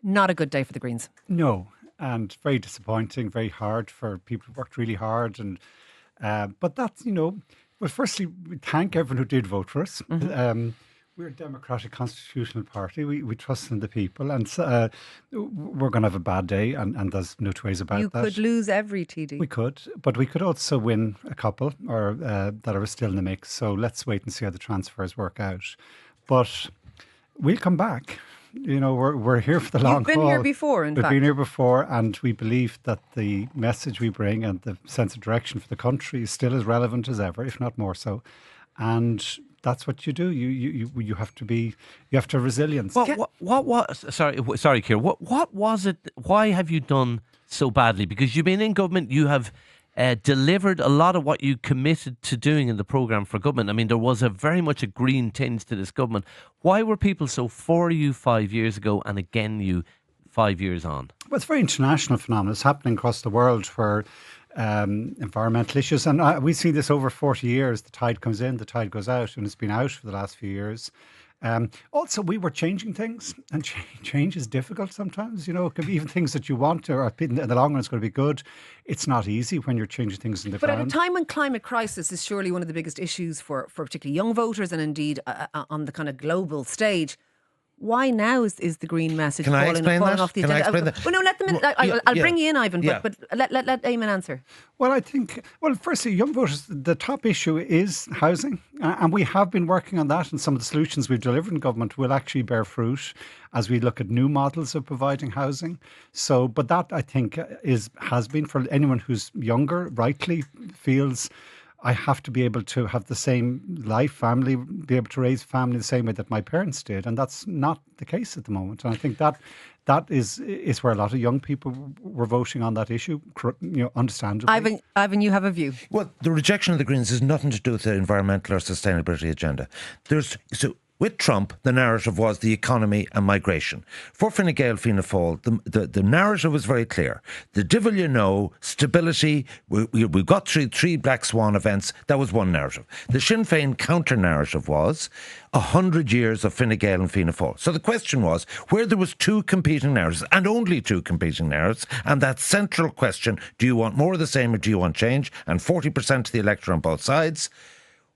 Not a good day for the Greens. No, and very disappointing, very hard for people who worked really hard. And but that's, well, firstly, we thank everyone who did vote for us. We're a democratic constitutional party. We trust in the people, and we're going to have a bad day, and there's no two ways about that. You could lose every TD. We could, but we could also win a couple or that are still in the mix. So let's wait and see how the transfers work out. But we'll come back. We're here for the long haul. You've been here before, in fact. We've been here before, and we believe that the message we bring and the sense of direction for the country is still as relevant as ever, if not more so. And that's what you do. You have to have resilience. Sorry, Ciara. What was it? Why have you done so badly? Because you've been in government, you have delivered a lot of what you committed to doing in the programme for government. I mean, there was very much a green tinge to this government. Why were people so for you 5 years ago and again you 5 years on? Well, it's a very international phenomenon. It's happening across the world where environmental issues, and we see this over 40 years. The tide comes in, the tide goes out, and it's been out for the last few years. Also, we were changing things, and change is difficult sometimes. It could be even things that you want, or in the long run it's going to be good. It's not easy when you're changing things in the ground. But at a time when climate crisis is surely one of the biggest issues for particularly young voters, and indeed on the kind of global stage, why now is the green message falling off the agenda? Can I explain that? Well, no, let them in. I'll bring you in, Ivan, but let Eamon answer. Well, I think, firstly, young voters, the top issue is housing. And we have been working on that, and some of the solutions we've delivered in government will actually bear fruit as we look at new models of providing housing. So, but that, I think, has been for anyone who's younger, rightly feels I have to be able to have the same life, family, be able to raise family the same way that my parents did. And that's not the case at the moment. And I think that is where a lot of young people were voting on that issue, understandably. Ivan, you have a view. Well, the rejection of the Greens has nothing to do with the environmental or sustainability agenda. With Trump, the narrative was the economy and migration. For Fine Gael, Fianna Fáil, the narrative was very clear. The devil stability, we got through 3 Black Swan events, that was one narrative. The Sinn Féin counter-narrative was 100 years of Fine Gael and Fianna Fáil. So the question was, where there was 2 competing narratives, and only 2 competing narratives, and that central question, do you want more of the same or do you want change? And 40% of the electorate on both sides.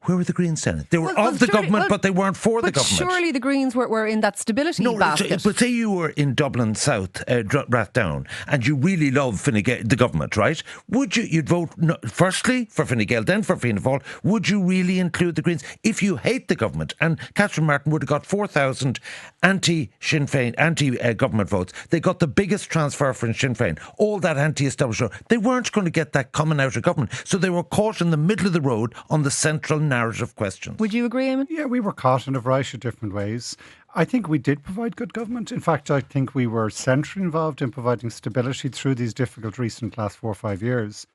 Where were the Greens then? They were of the government, but they weren't for the government. But surely the Greens were in that stability basket. But say you were in Dublin South, Rathdown, and you really love Fine Gael, the government, right? You'd vote firstly for Fine Gael, then for Fianna Fáil. Would you really include the Greens if you hate the government? And Catherine Martin would have got 4,000 anti-Sinn Féin, anti-government votes. They got the biggest transfer from Sinn Féin. All that anti-establishment. They weren't going to get that coming out of government. So they were caught in the middle of the road on the central narrative questions. Would you agree, Eamon? Yeah, we were caught in a variety of different ways. I think we did provide good government. In fact, I think we were centrally involved in providing stability through these difficult recent last 4 or 5 years.